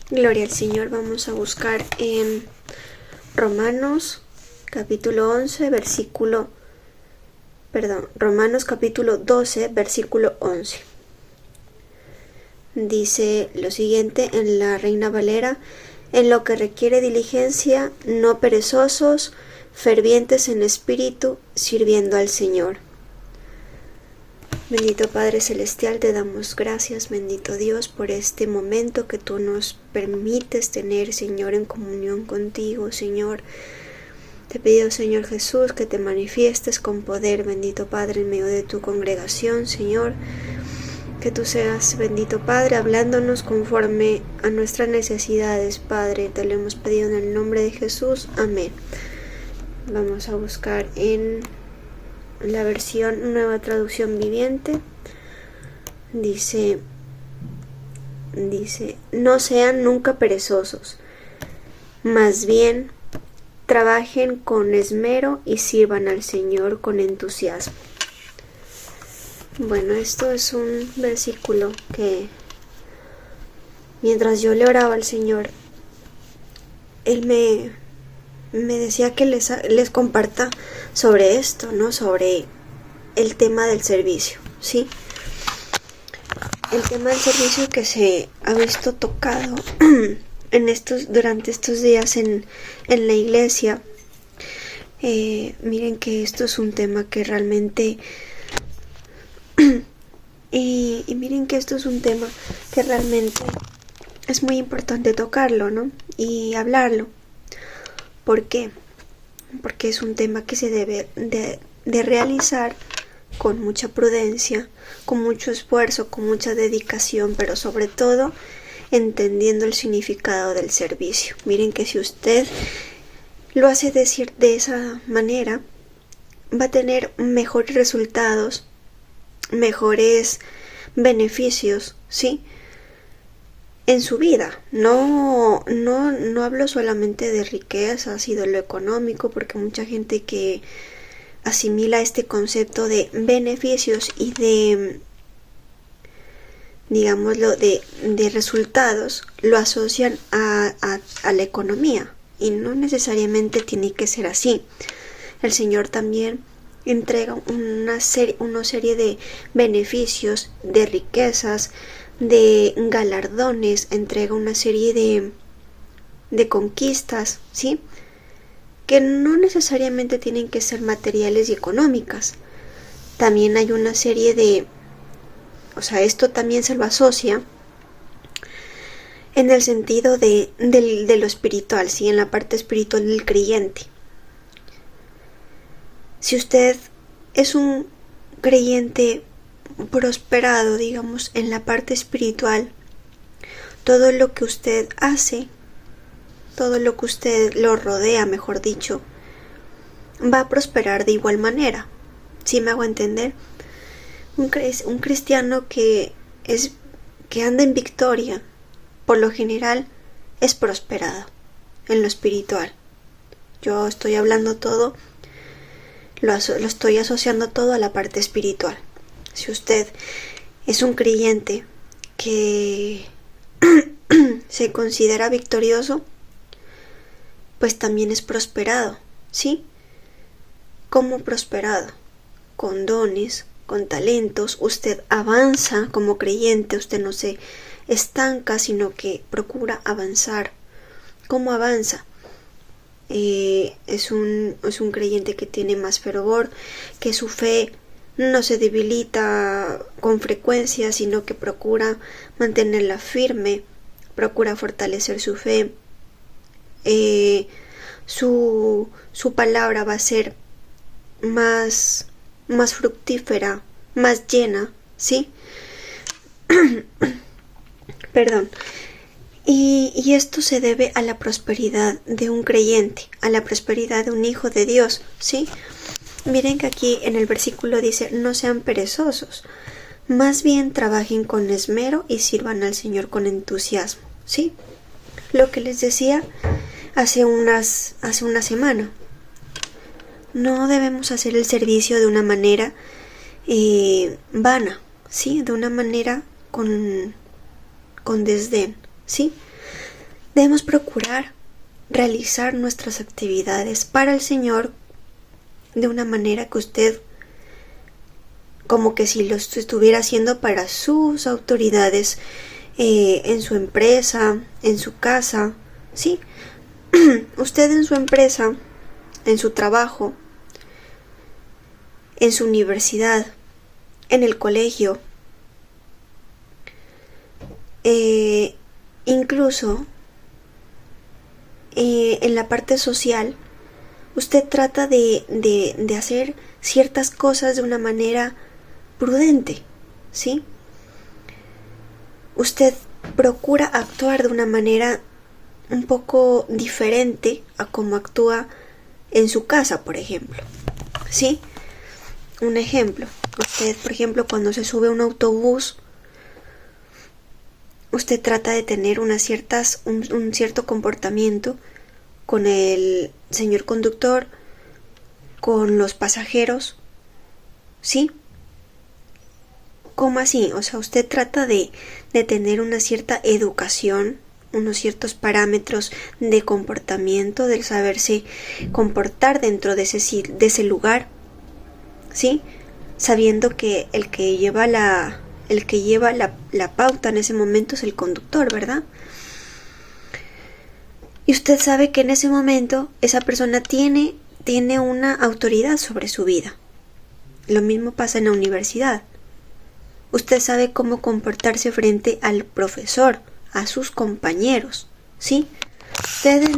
Gloria al Señor. Vamos a buscar en Romanos capítulo 11, Romanos capítulo 12, versículo 11. Dice lo siguiente en la Reina Valera: en lo que requiere diligencia, no perezosos, fervientes en espíritu, sirviendo al Señor. Bendito Padre Celestial, te damos gracias, bendito Dios, por este momento que tú nos permites tener, Señor, en comunión contigo, Señor. Te pido, Señor Jesús, que te manifiestes con poder, bendito Padre, en medio de tu congregación, Señor. Que tú seas, bendito Padre, hablándonos conforme a nuestras necesidades, Padre. Te lo hemos pedido en el nombre de Jesús. Amén. Vamos a buscar en la versión Nueva Traducción Viviente. Dice, no sean nunca perezosos, más bien trabajen con esmero y sirvan al Señor con entusiasmo. Bueno, esto es un versículo que mientras yo le oraba al Señor, Él me decía que les comparta sobre esto, ¿no? Sobre el tema del servicio, ¿sí? El tema del servicio que se ha visto tocado durante estos días en la iglesia. Miren que esto es un tema que realmente y miren que esto es un tema que realmente es muy importante tocarlo, ¿no? Y hablarlo. ¿Por qué? Porque es un tema que se debe de realizar con mucha prudencia, con mucho esfuerzo, con mucha dedicación, pero sobre todo entendiendo el significado del servicio. Miren que si usted lo hace decir de esa manera, va a tener mejores resultados, mejores beneficios, ¿sí? En su vida. No hablo solamente de riquezas y de lo económico, porque mucha gente que asimila este concepto de beneficios y de, digámoslo, de resultados, lo asocian a la economía, y no necesariamente tiene que ser así. El Señor también entrega una serie de beneficios, de riquezas, de galardones, entrega una serie de conquistas, ¿sí? Que no necesariamente tienen que ser materiales y económicas. También hay una serie esto también se lo asocia en el sentido de lo espiritual, ¿sí? En la parte espiritual del creyente. Si usted es un creyente prosperado, digamos, en la parte espiritual, todo lo que usted hace, todo lo que usted lo rodea, mejor dicho, va a prosperar de igual manera. ¿Sí me hago entender? Un cristiano que anda en victoria, por lo general, es prosperado en lo espiritual. Yo estoy hablando todo, lo estoy asociando todo a la parte espiritual. Si usted es un creyente que se considera victorioso, pues también es prosperado, ¿sí? ¿Cómo prosperado? Con dones, con talentos. Usted avanza como creyente, usted no se estanca, sino que procura avanzar. ¿Cómo avanza? Es un creyente que tiene más fervor, que su fe no se debilita con frecuencia, sino que procura mantenerla firme, procura fortalecer su fe. Su palabra va a ser más fructífera, más llena, ¿sí? Perdón. Y esto se debe a la prosperidad de un creyente, a la prosperidad de un hijo de Dios, ¿sí? Miren que aquí en el versículo dice: no sean perezosos, más bien trabajen con esmero y sirvan al Señor con entusiasmo, ¿sí? Lo que les decía hace una semana. No debemos hacer el servicio de una manera vana, ¿sí? De una manera con desdén, ¿sí? Debemos procurar realizar nuestras actividades para el Señor de una manera que usted, como que si lo estuviera haciendo para sus autoridades, en su empresa, en su casa, ¿sí? Usted en su empresa, en su trabajo, en su universidad, en el colegio, incluso en la parte social, usted trata de hacer ciertas cosas de una manera prudente, ¿sí? Usted procura actuar de una manera un poco diferente a como actúa en su casa, por ejemplo, ¿sí? Un ejemplo, usted, por ejemplo, cuando se sube a un autobús, usted trata de tener un cierto comportamiento con el señor conductor, con los pasajeros, ¿sí? ¿Cómo así? O sea, usted trata de tener una cierta educación, unos ciertos parámetros de comportamiento, del saberse comportar dentro de ese lugar, ¿sí? Sabiendo que el que lleva la pauta en ese momento es el conductor, ¿verdad? Y usted sabe que en ese momento esa persona tiene una autoridad sobre su vida. Lo mismo pasa en la universidad. Usted sabe cómo comportarse frente al profesor, a sus compañeros, ¿sí? Usted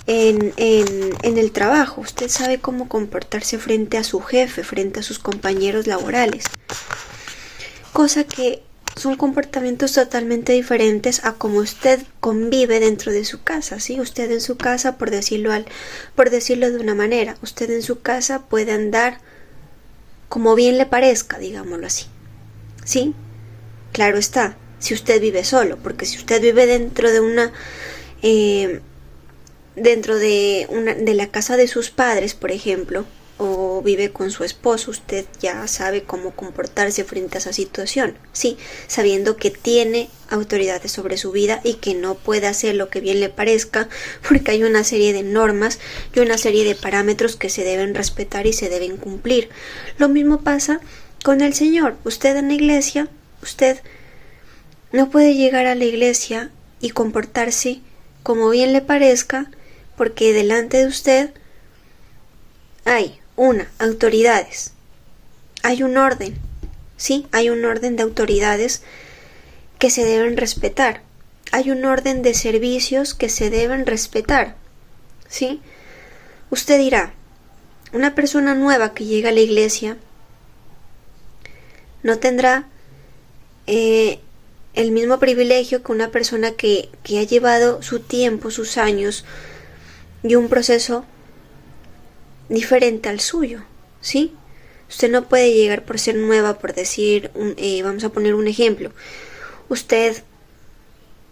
en el trabajo, usted sabe cómo comportarse frente a su jefe, frente a sus compañeros laborales. Cosa que son comportamientos totalmente diferentes a como usted convive dentro de su casa, ¿sí? Usted en su casa, por decirlo de una manera, usted en su casa puede andar como bien le parezca, digámoslo así, ¿sí? Claro está, si usted vive solo, porque si usted vive dentro de la casa de sus padres, por ejemplo, o vive con su esposo, usted ya sabe cómo comportarse frente a esa situación, sí, sabiendo que tiene autoridades sobre su vida y que no puede hacer lo que bien le parezca, porque hay una serie de normas y una serie de parámetros que se deben respetar y se deben cumplir. Lo mismo pasa con el Señor. Usted en la iglesia, usted no puede llegar a la iglesia y comportarse como bien le parezca, porque delante de usted hay autoridades, hay un orden, ¿sí? Hay un orden de autoridades que se deben respetar, hay un orden de servicios que se deben respetar, ¿sí? Usted dirá, una persona nueva que llega a la iglesia no tendrá el mismo privilegio que una persona que ha llevado su tiempo, sus años y un proceso diferente al suyo, ¿sí? Usted no puede llegar por ser nueva, por decir, vamos a poner un ejemplo. Usted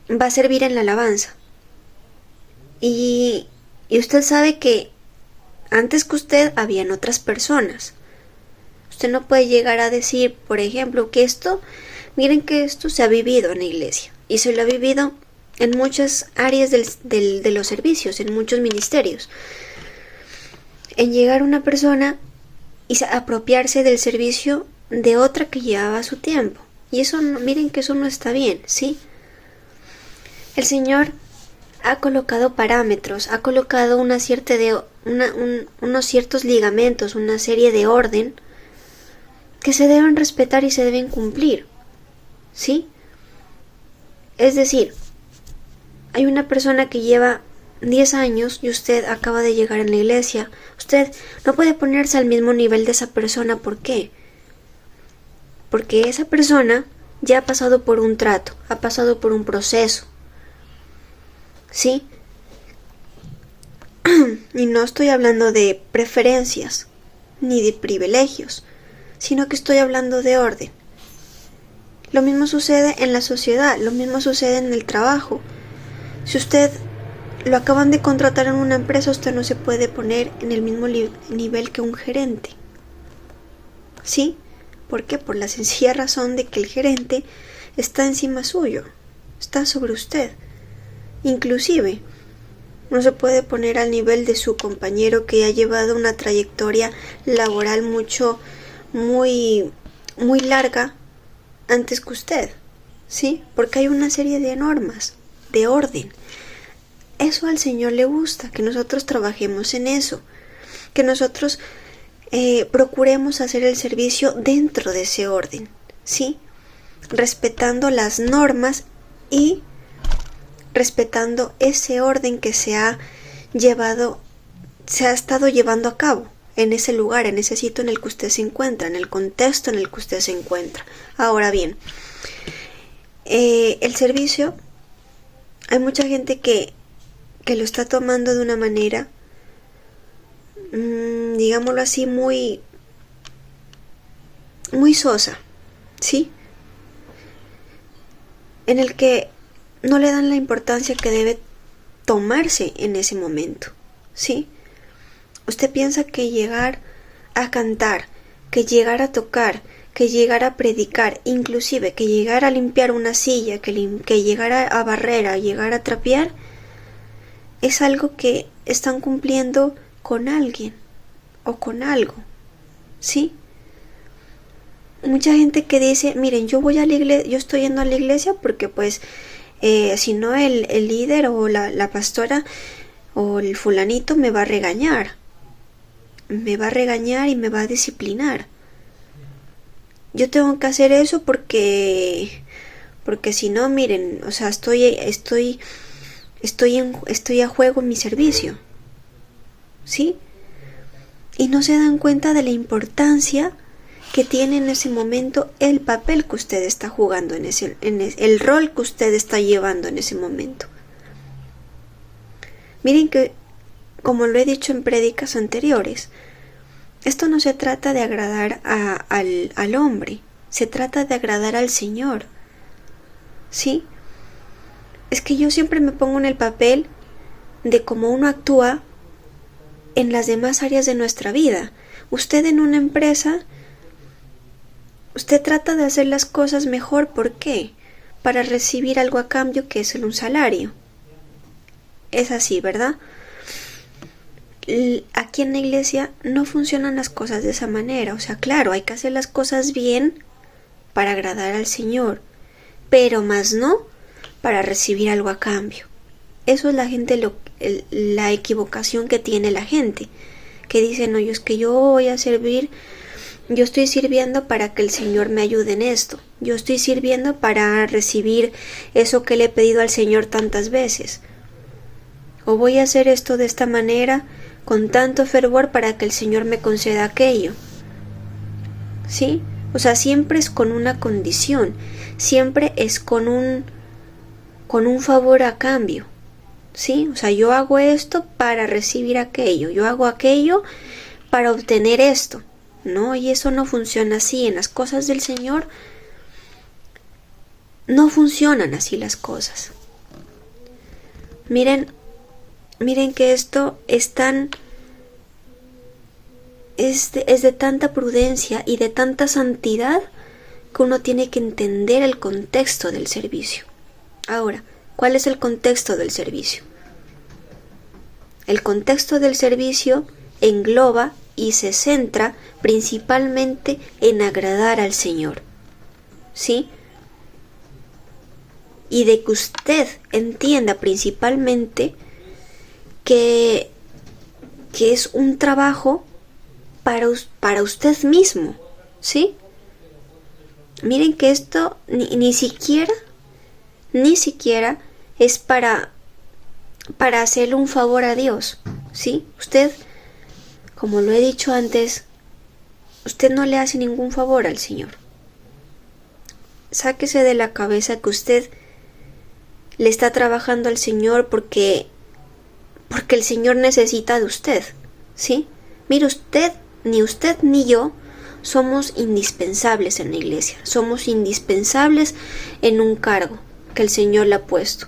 va a servir en la alabanza y usted sabe que antes que usted habían otras personas. Usted no puede llegar a decir, por ejemplo, miren que esto se ha vivido en la iglesia y se lo ha vivido en muchas áreas de los servicios, en muchos ministerios. En llegar una persona y apropiarse del servicio de otra que llevaba su tiempo. Y eso, miren que eso no está bien, ¿sí? El Señor ha colocado parámetros, ha colocado unos ciertos ligamentos, una serie de orden que se deben respetar y se deben cumplir, ¿sí? Es decir, hay una persona que lleva 10 años y usted acaba de llegar en la iglesia. Usted no puede ponerse al mismo nivel de esa persona. ¿Por qué? Porque esa persona ya ha pasado por un trato, ha pasado por un proceso, ¿sí? Y no estoy hablando de preferencias ni de privilegios, sino que estoy hablando de orden. Lo mismo sucede en la sociedad, lo mismo sucede en el trabajo. Si usted lo acaban de contratar en una empresa, usted no se puede poner en el mismo nivel que un gerente, ¿sí? ¿Por qué? Por la sencilla razón de que el gerente está encima suyo, está sobre usted. Inclusive, no se puede poner al nivel de su compañero que ha llevado una trayectoria laboral muy larga antes que usted, ¿sí? Porque hay una serie de normas, de orden. Eso al Señor le gusta, que nosotros trabajemos en eso, que nosotros procuremos hacer el servicio dentro de ese orden, ¿sí? Respetando las normas y respetando ese orden que se ha estado llevando a cabo en ese lugar, en ese sitio en el que usted se encuentra, en el contexto en el que usted se encuentra. Ahora bien, el servicio, hay mucha gente que lo está tomando de una manera, digámoslo así, muy sosa, ¿sí? En el que no le dan la importancia que debe tomarse en ese momento, ¿sí? Usted piensa que llegar a cantar, que llegar a tocar, que llegar a predicar, inclusive que llegar a limpiar una silla, que llegar a barrer, a llegar a trapear, es algo que están cumpliendo con alguien o con algo, ¿sí? Mucha gente que dice, miren, yo voy a la iglesia, yo estoy yendo a la iglesia porque pues si no el líder o la pastora o el fulanito me va a regañar y me va a disciplinar. Yo tengo que hacer eso porque si no, miren, o sea, estoy a juego en mi servicio, ¿sí? Y no se dan cuenta de la importancia que tiene en ese momento el papel que usted está jugando, el rol que usted está llevando en ese momento. Miren que, como lo he dicho en prédicas anteriores, esto no se trata de agradar al hombre, se trata de agradar al Señor, ¿sí? Es que yo siempre me pongo en el papel de cómo uno actúa en las demás áreas de nuestra vida. Usted en una empresa, usted trata de hacer las cosas mejor. ¿Por qué? Para recibir algo a cambio, que es un salario. Es así, ¿verdad? Aquí en la iglesia no funcionan las cosas de esa manera. O sea, claro, hay que hacer las cosas bien para agradar al Señor, pero más no para recibir algo a cambio. Eso es la equivocación que tiene la gente, que dice, no, es que yo voy a servir, yo estoy sirviendo para que el Señor me ayude en esto, yo estoy sirviendo para recibir eso que le he pedido al Señor tantas veces, o voy a hacer esto de esta manera con tanto fervor para que el Señor me conceda aquello, ¿sí? O sea, siempre es con una condición, siempre es con un favor a cambio, ¿sí? O sea, yo hago esto para recibir aquello, yo hago aquello para obtener esto, ¿no? Y eso no funciona así. En las cosas del Señor no funcionan así las cosas. Miren que esto es de tanta prudencia y de tanta santidad que uno tiene que entender el contexto del servicio. Ahora, ¿cuál es el contexto del servicio? El contexto del servicio engloba y se centra principalmente en agradar al Señor, ¿sí? Y de que usted entienda principalmente que es un trabajo para usted mismo, ¿sí? Miren que esto ni siquiera es para hacerle un favor a Dios, ¿sí? Usted, como lo he dicho antes, usted no le hace ningún favor al Señor. Sáquese de la cabeza que usted le está trabajando al Señor porque el Señor necesita de usted, ¿sí? Mire, ni usted ni yo somos indispensables en la iglesia, somos indispensables en un cargo que el Señor le ha puesto.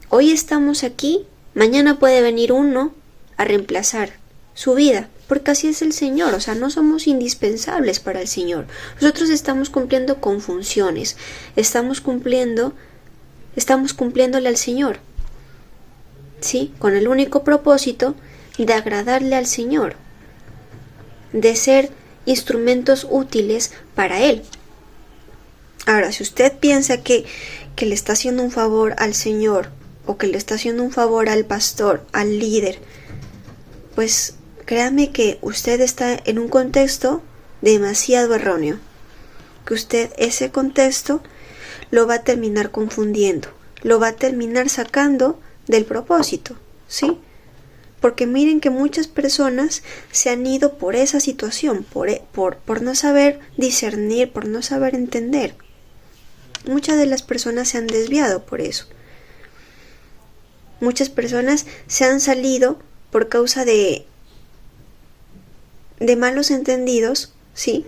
Hoy estamos aquí, mañana puede venir uno a reemplazar su vida, porque así es el Señor. O sea, no somos indispensables para el Señor. Nosotros estamos cumpliendo con funciones, estamos cumpliendo estamos cumpliéndole al Señor, ¿sí? Con el único propósito de agradarle al Señor, de ser instrumentos útiles para Él. Ahora, si usted piensa que le está haciendo un favor al Señor, o que le está haciendo un favor al pastor, al líder, pues créame que usted está en un contexto demasiado erróneo, que usted ese contexto lo va a terminar confundiendo, lo va a terminar sacando del propósito, ¿sí? Porque miren que muchas personas se han ido por esa situación, por no saber discernir, por no saber entender. Muchas de las personas se han desviado por eso. Muchas personas se han salido por causa de malos entendidos, ¿sí?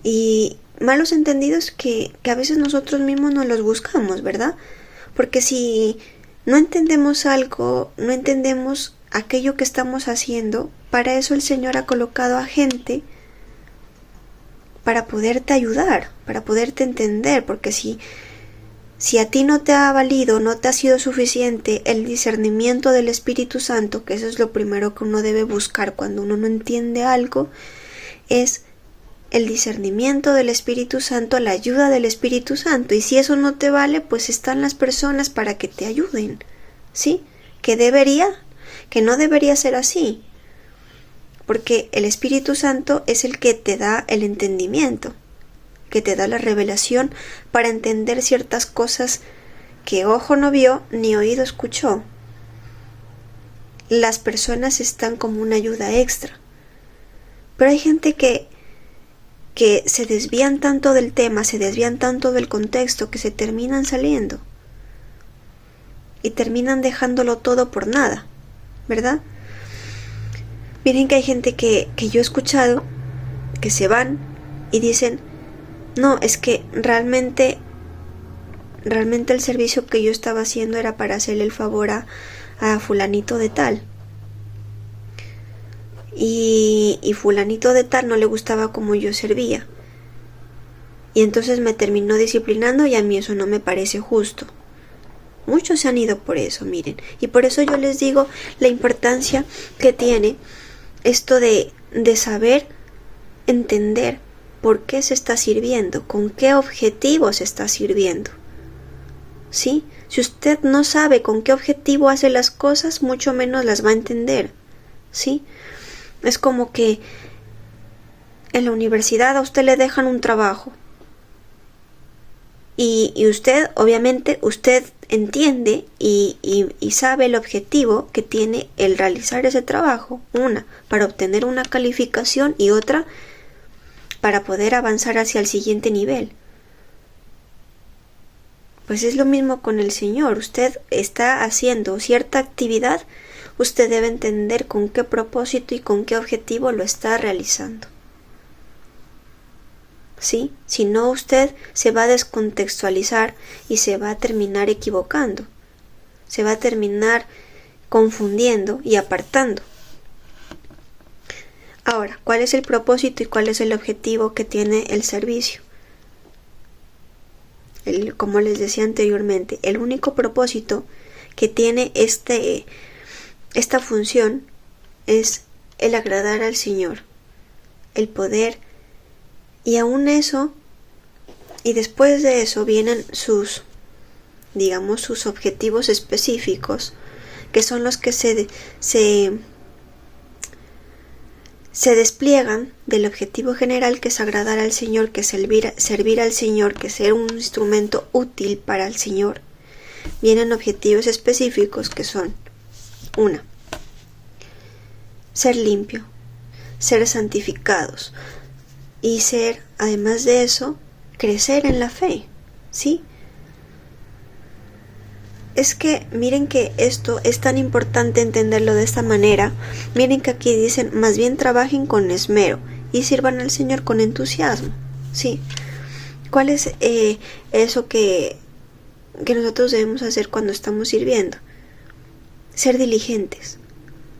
Y malos entendidos que a veces nosotros mismos nos los buscamos, ¿verdad? Porque si no entendemos algo, no entendemos aquello que estamos haciendo, para eso el Señor ha colocado a gente para poderte ayudar, para poderte entender, porque si a ti no te ha valido, no te ha sido suficiente el discernimiento del Espíritu Santo, que eso es lo primero que uno debe buscar cuando uno no entiende algo, es el discernimiento del Espíritu Santo, la ayuda del Espíritu Santo. Y si eso no te vale, pues están las personas para que te ayuden, ¿sí? Que no debería ser así, porque el Espíritu Santo es el que te da el entendimiento, que te da la revelación para entender ciertas cosas que ojo no vio ni oído escuchó. Las personas están como una ayuda extra, pero hay gente que se desvían tanto del tema, se desvían tanto del contexto, que se terminan saliendo y terminan dejándolo todo por nada, ¿verdad? Miren que hay gente que yo he escuchado que se van y dicen: no, es que realmente el servicio que yo estaba haciendo era para hacerle el favor a fulanito de tal. Y fulanito de tal no le gustaba como yo servía. Y entonces me terminó disciplinando y a mí eso no me parece justo. Muchos se han ido por eso, miren. Y por eso yo les digo la importancia que tiene esto de saber entender por qué se está sirviendo, con qué objetivo se está sirviendo. ¿Sí? Si usted no sabe con qué objetivo hace las cosas, mucho menos las va a entender. ¿Sí? Es como que en la universidad a usted le dejan un trabajo. Y usted, obviamente, usted entiende y sabe el objetivo que tiene el realizar ese trabajo. Una, para obtener una calificación, y otra, para poder avanzar hacia el siguiente nivel. Pues es lo mismo con el Señor. Usted está haciendo cierta actividad, usted debe entender con qué propósito y con qué objetivo lo está realizando. ¿Sí? Si no, usted se va a descontextualizar y se va a terminar equivocando. Se va a terminar confundiendo y apartando. Ahora, ¿cuál es el propósito y cuál es el objetivo que tiene el servicio? Como les decía anteriormente, el único propósito que tiene esta función es el agradar al Señor, el poder, y aún eso, y después de eso vienen sus objetivos específicos, que son los que se despliegan del objetivo general, que es agradar al Señor, que es servir al Señor, que es ser un instrumento útil para el Señor. Vienen objetivos específicos que son: 1. Ser limpio, ser santificados y ser, además de eso, crecer en la fe, ¿sí? Es que miren que esto es tan importante entenderlo de esta manera. Miren que aquí dicen: más bien trabajen con esmero y sirvan al Señor con entusiasmo, ¿sí? ¿Cuál es eso que nosotros debemos hacer cuando estamos sirviendo? Ser diligentes,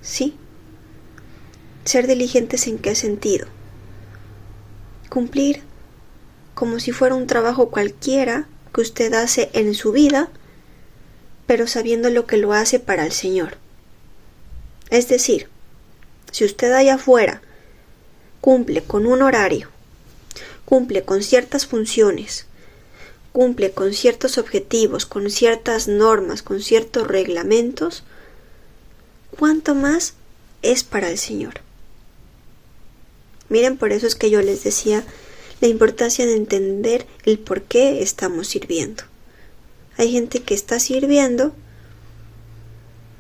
¿sí? ¿Ser diligentes en qué sentido? Cumplir como si fuera un trabajo cualquiera, que usted hace en su vida, pero sabiendo lo que lo hace para el Señor. Es decir, si usted allá afuera cumple con un horario, cumple con ciertas funciones, cumple con ciertos objetivos, con ciertas normas, con ciertos reglamentos, ¿cuánto más es para el Señor? Miren, por eso es que yo les decía la importancia de entender el por qué estamos sirviendo. Hay gente que está sirviendo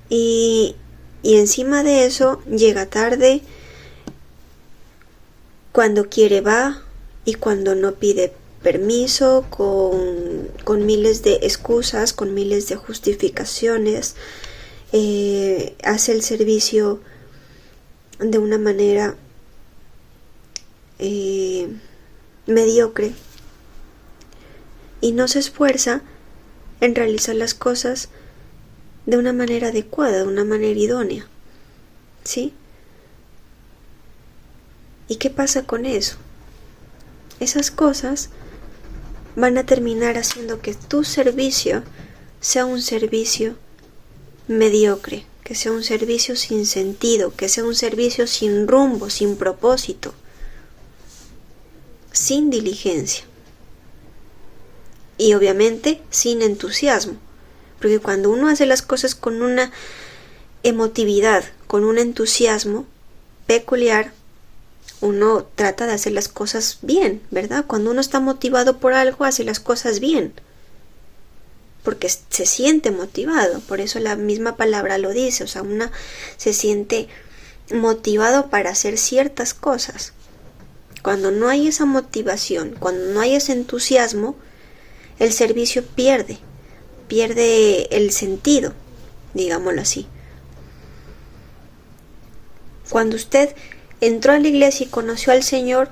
y encima de eso llega tarde, cuando quiere va y cuando no pide permiso, con miles de excusas, con miles de justificaciones, hace el servicio de una manera mediocre y no se esfuerza en realizar las cosas de una manera adecuada, de una manera idónea, ¿sí? ¿Y qué pasa con eso? Esas cosas van a terminar haciendo que tu servicio sea un servicio mediocre, que sea un servicio sin sentido, que sea un servicio sin rumbo, sin propósito, sin diligencia y obviamente sin entusiasmo, porque cuando uno hace las cosas con una emotividad, con un entusiasmo peculiar, uno trata de hacer las cosas bien, ¿verdad? Cuando uno está motivado por algo, hace las cosas bien, porque se siente motivado, por eso la misma palabra lo dice, o sea, uno se siente motivado para hacer ciertas cosas. Cuando no hay esa motivación, cuando no hay ese entusiasmo, el servicio pierde el sentido, digámoslo así. Cuando usted entró a la iglesia y conoció al Señor,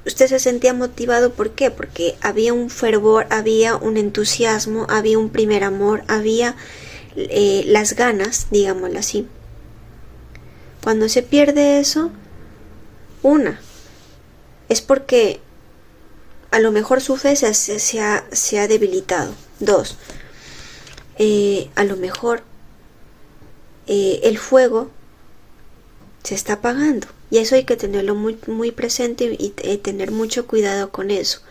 usted se sentía motivado. ¿Por qué? Porque había un fervor, había un entusiasmo, había un primer amor, había las ganas, digámoslo así. Cuando se pierde eso, es porque a lo mejor su fe se ha debilitado. 2, a lo mejor el fuego se está apagando. Y eso hay que tenerlo muy, muy presente y tener mucho cuidado con eso.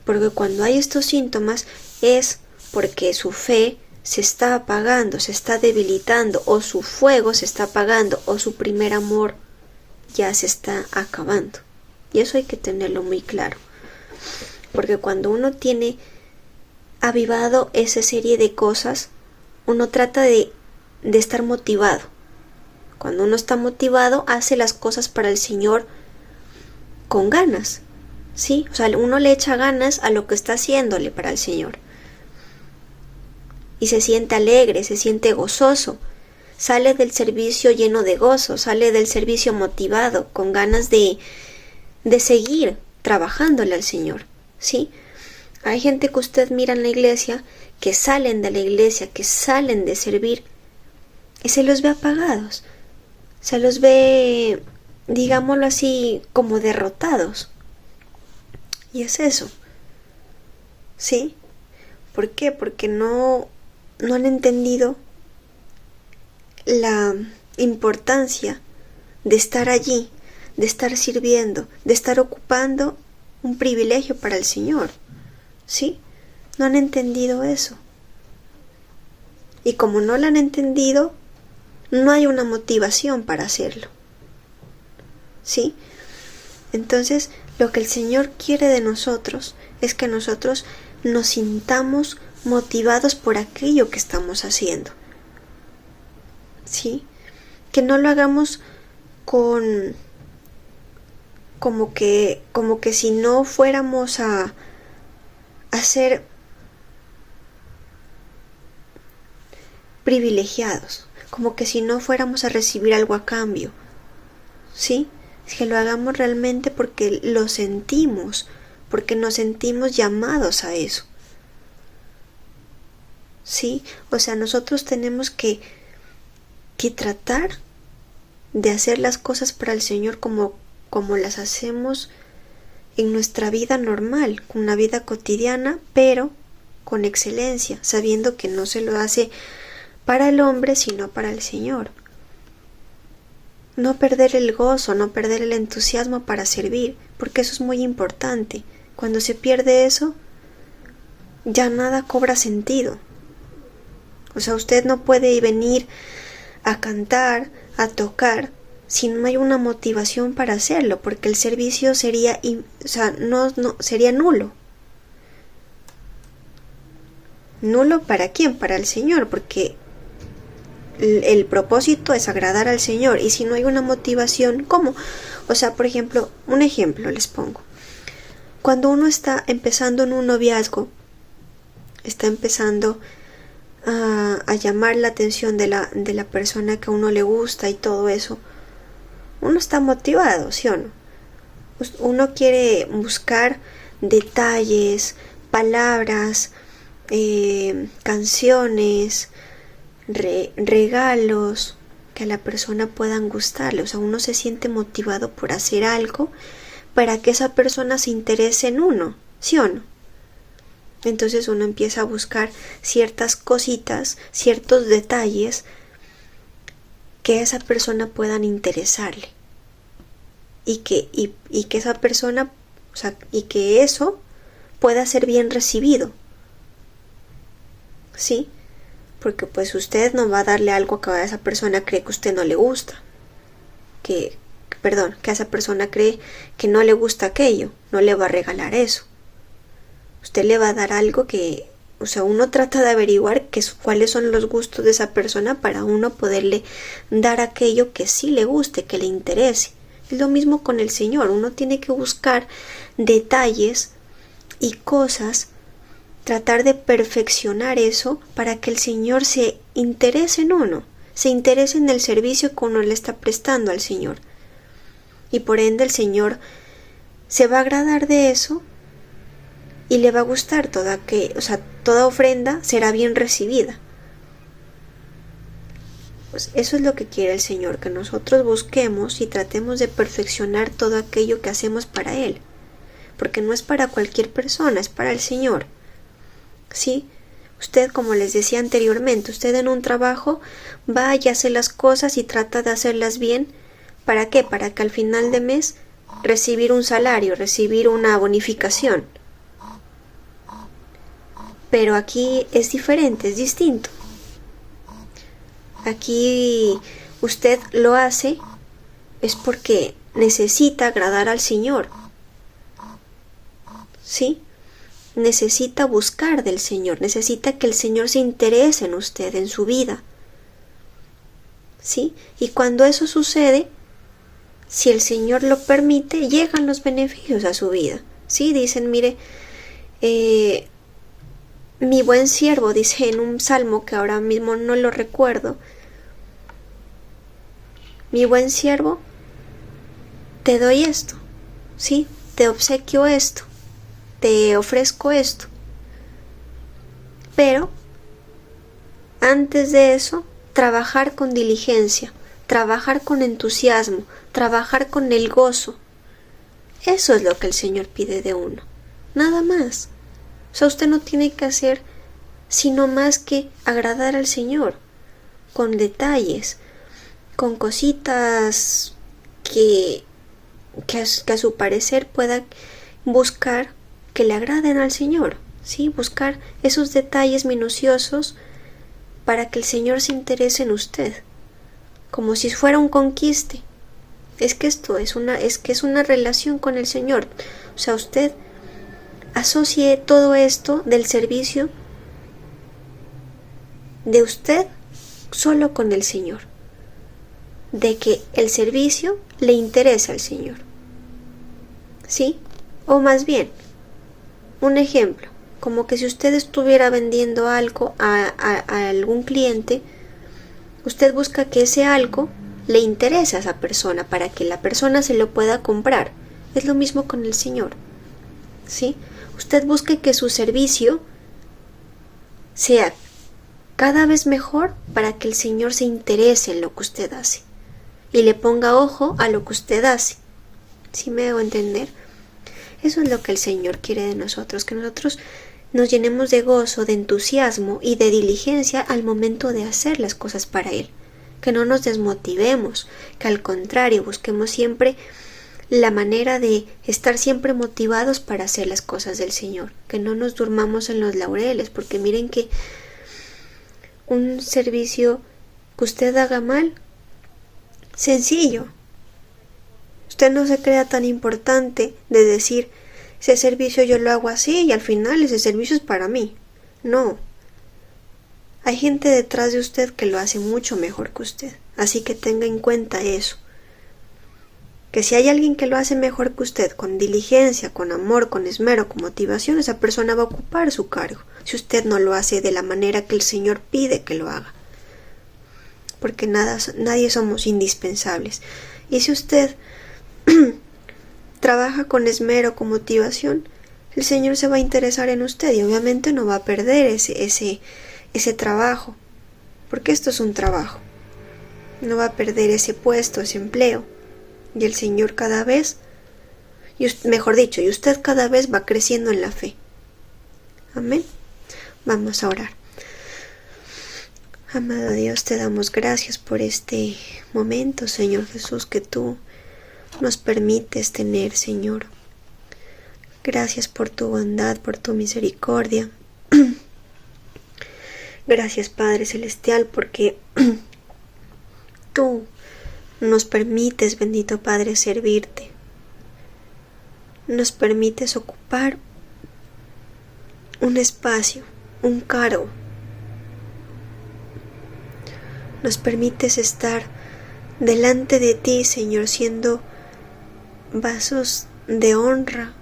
Porque cuando hay estos síntomas es porque su fe se está apagando, se está debilitando, o su fuego se está apagando, o su primer amor ya se está acabando. Y eso hay que tenerlo muy claro. Porque cuando uno tiene avivado esa serie de cosas, uno trata de estar motivado. Cuando uno está motivado, hace las cosas para el Señor con ganas, ¿sí? O sea, uno le echa ganas a lo que está haciéndole para el Señor. Y se siente alegre, se siente gozoso. Sale del servicio lleno de gozo, sale del servicio motivado, con ganas de seguir trabajándole al Señor, ¿sí? Hay gente que usted mira en la iglesia, que salen de la iglesia, que salen de servir, y se los ve apagados. Se los ve, digámoslo así, como derrotados. Y es eso, ¿sí? ¿Por qué? Porque no han entendido la importancia de estar allí, de estar sirviendo, de estar ocupando un privilegio para el Señor, ¿sí? No han entendido eso. Y como no lo han entendido, no hay una motivación para hacerlo, ¿sí? Entonces, lo que el Señor quiere de nosotros es que nosotros nos sintamos motivados por aquello que estamos haciendo, ¿sí? Que no lo hagamos como que si no fuéramos a ser privilegiados, como que si no fuéramos a recibir algo a cambio, ¿sí? Es que lo hagamos realmente porque lo sentimos, porque nos sentimos llamados a eso, ¿sí? O sea, nosotros tenemos que tratar de hacer las cosas para el Señor como las hacemos en nuestra vida normal, con una vida cotidiana, pero con excelencia, sabiendo que no se lo hace para el hombre, sino para el Señor. No perder el gozo, no perder el entusiasmo para servir, porque eso es muy importante. Cuando se pierde eso, ya nada cobra sentido. O sea, usted no puede venir a cantar, a tocar, si no hay una motivación para hacerlo, porque el servicio sería, sería nulo. ¿Nulo para quién? Para el Señor, porque el propósito es agradar al Señor, y si no hay una motivación, ¿cómo? O sea, por ejemplo, un ejemplo les pongo. Cuando uno está empezando en un noviazgo, está empezando a llamar la atención de la persona que a uno le gusta y todo eso, uno está motivado, ¿sí o no? Uno quiere buscar detalles, palabras, canciones, regalos que a la persona puedan gustarle. O sea, uno se siente motivado por hacer algo para que esa persona se interese en uno, ¿sí o no? Entonces uno empieza a buscar ciertas cositas, ciertos detalles que a esa persona puedan interesarle, y que esa persona, o sea, y que eso pueda ser bien recibido, ¿sí? Porque pues usted no va a darle algo que a esa persona cree que a usted no le gusta, que a esa persona cree que no le gusta aquello, no le va a regalar eso. Usted le va a dar algo que, o sea, uno trata de averiguar cuáles son los gustos de esa persona para uno poderle dar aquello que sí le guste, que le interese. Es lo mismo con el Señor, uno tiene que buscar detalles y cosas, tratar de perfeccionar eso para que el Señor se interese en uno, se interese en el servicio que uno le está prestando al Señor. Y por ende el Señor se va a agradar de eso y le va a gustar toda ofrenda será bien recibida. Pues eso es lo que quiere el Señor, que nosotros busquemos y tratemos de perfeccionar todo aquello que hacemos para Él, porque no es para cualquier persona, es para el Señor. ¿Sí? Usted, como les decía anteriormente, usted en un trabajo va y hace las cosas y trata de hacerlas bien. ¿Para qué? Para que al final de mes recibir un salario, recibir una bonificación. Pero aquí es diferente, es distinto. Aquí usted lo hace es porque necesita agradar al Señor, ¿sí? Necesita buscar del Señor, necesita que el Señor se interese en usted, en su vida, ¿sí? Y cuando eso sucede, si el Señor lo permite, llegan los beneficios a su vida, ¿sí? Dicen, mire, mi buen siervo, dice en un salmo que ahora mismo no lo recuerdo, mi buen siervo, te doy esto, ¿sí? Te obsequio esto, te ofrezco esto. Pero, antes de eso, trabajar con diligencia, trabajar con entusiasmo, trabajar con el gozo. Eso es lo que el Señor pide de uno, nada más. O sea, usted no tiene que hacer sino más que agradar al Señor, con detalles, con cositas que a su parecer pueda buscar que le agraden al Señor, ¿sí? Buscar esos detalles minuciosos para que el Señor se interese en usted, como si fuera un conquiste. Es que es una relación con el Señor. O sea, usted asocie todo esto del servicio de usted solo con el Señor, de que el servicio le interesa al Señor, ¿sí? O más bien, un ejemplo, como que si usted estuviera vendiendo algo a algún cliente, usted busca que ese algo le interese a esa persona para que la persona se lo pueda comprar. Es lo mismo con el Señor, ¿sí? Usted busque que su servicio sea cada vez mejor para que el Señor se interese en lo que usted hace y le ponga ojo a lo que usted hace. ¿Sí me hago entender? Eso es lo que el Señor quiere de nosotros, que nosotros nos llenemos de gozo, de entusiasmo y de diligencia al momento de hacer las cosas para Él. Que no nos desmotivemos, que al contrario busquemos siempre la manera de estar siempre motivados para hacer las cosas del Señor. Que no nos durmamos en los laureles, porque miren que un servicio que usted haga mal, sencillo. Usted no se crea tan importante de decir, ese servicio yo lo hago así y al final ese servicio es para mí. No. Hay gente detrás de usted que lo hace mucho mejor que usted. Así que tenga en cuenta eso. Que si hay alguien que lo hace mejor que usted, con diligencia, con amor, con esmero, con motivación, esa persona va a ocupar su cargo. Si usted no lo hace de la manera que el Señor pide que lo haga. Porque nadie somos indispensables. Y si usted trabaja con esmero, con motivación, el Señor se va a interesar en usted y obviamente no va a perder ese trabajo, porque esto es un trabajo. No va a perder ese puesto, ese empleo, y el Señor cada vez, y usted cada vez va creciendo en la fe. Amén. Vamos a orar. Amado Dios, te damos gracias por este momento, Señor Jesús, que tú nos permites tener, Señor. Gracias por tu bondad, por tu misericordia. Gracias, Padre Celestial, porque tú nos permites, bendito Padre, servirte. Nos permites ocupar un espacio, un cargo. Nos permites estar delante de ti, Señor, siendo vasos de honra,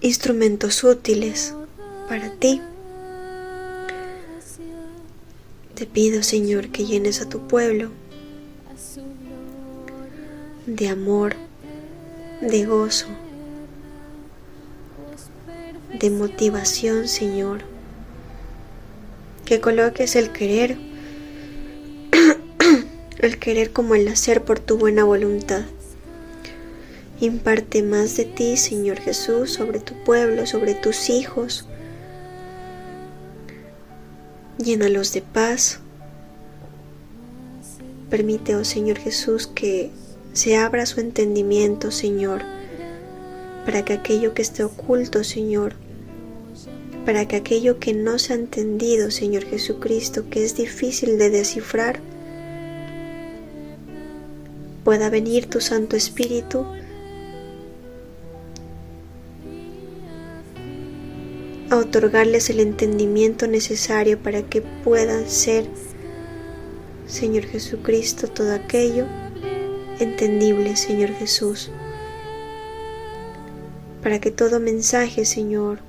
instrumentos útiles para ti. Te pido, Señor, que llenes a tu pueblo de amor, de gozo, de motivación, Señor. Que coloques el querer como el hacer por tu buena voluntad. Imparte más de ti, Señor Jesús, sobre tu pueblo, sobre tus hijos. Llénalos de paz. Permite, oh Señor Jesús, que se abra su entendimiento, Señor, para que aquello que esté oculto, Señor, para que aquello que no se ha entendido, Señor Jesucristo, que es difícil de descifrar, pueda venir tu Santo Espíritu a otorgarles el entendimiento necesario para que puedan ser, Señor Jesucristo, todo aquello entendible, Señor Jesús, para que todo mensaje, Señor,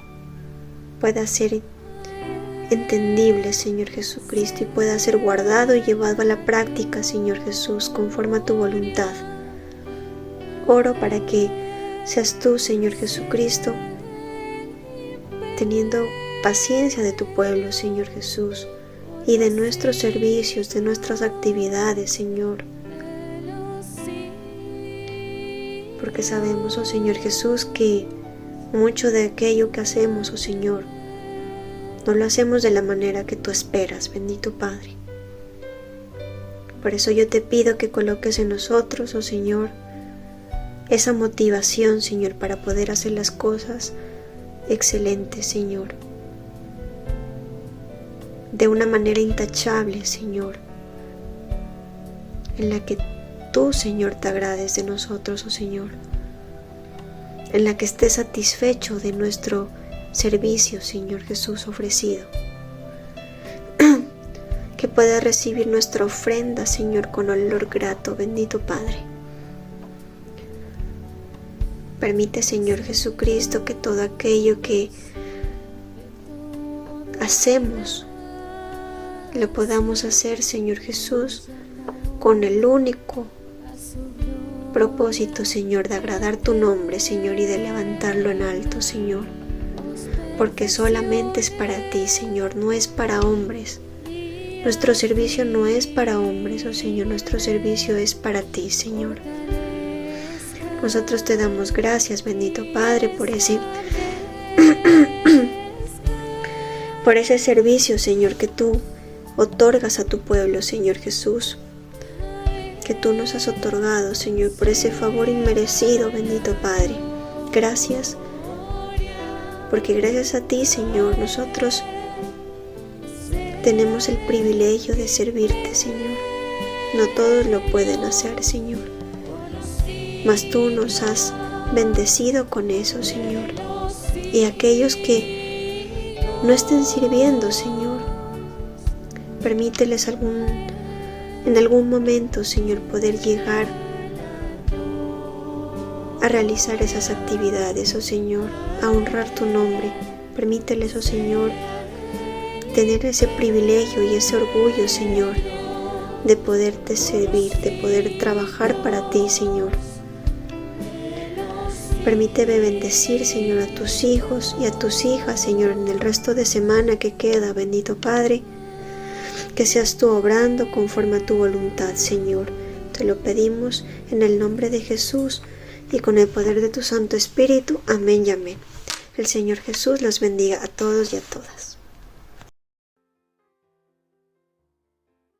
pueda ser entendible, Señor Jesucristo, y pueda ser guardado y llevado a la práctica, Señor Jesús, conforme a tu voluntad. Oro para que seas tú, Señor Jesucristo, teniendo paciencia de tu pueblo, Señor Jesús, y de nuestros servicios, de nuestras actividades, Señor. Porque sabemos, oh Señor Jesús, que mucho de aquello que hacemos, oh Señor, no lo hacemos de la manera que tú esperas, bendito Padre. Por eso yo te pido que coloques en nosotros, oh Señor, esa motivación, Señor, para poder hacer las cosas excelentes, Señor, de una manera intachable, Señor, en la que tú, Señor, te agrades de nosotros, oh Señor, en la que estés satisfecho de nuestro servicio, Señor Jesús, ofrecido. Que puedas recibir nuestra ofrenda, Señor, con olor grato, bendito Padre. Permite, Señor Jesucristo, que todo aquello que hacemos lo podamos hacer, Señor Jesús, con el único propósito, Señor, de agradar tu nombre, Señor, y de levantarlo en alto, Señor. Porque solamente es para ti, Señor, no es para hombres. Nuestro servicio no es para hombres, oh Señor, nuestro servicio es para ti, Señor. Nosotros te damos gracias, bendito Padre, por ese servicio, Señor, que tú otorgas a tu pueblo, Señor Jesús, que tú nos has otorgado, Señor, por ese favor inmerecido, bendito Padre. Gracias, porque gracias a ti, Señor, nosotros tenemos el privilegio de servirte, Señor. No todos lo pueden hacer, Señor, mas tú nos has bendecido con eso, Señor. Y aquellos que no estén sirviendo, Señor, permíteles en algún momento, Señor, poder llegar a realizar esas actividades, oh Señor, a honrar tu nombre. Permíteles, oh Señor, tener ese privilegio y ese orgullo, Señor, de poderte servir, de poder trabajar para ti, Señor. Permíteme bendecir, Señor, a tus hijos y a tus hijas, Señor, en el resto de semana que queda, bendito Padre. Que seas tú obrando conforme a tu voluntad, Señor. Te lo pedimos en el nombre de Jesús y con el poder de tu Santo Espíritu. Amén y amén. El Señor Jesús los bendiga a todos y a todas.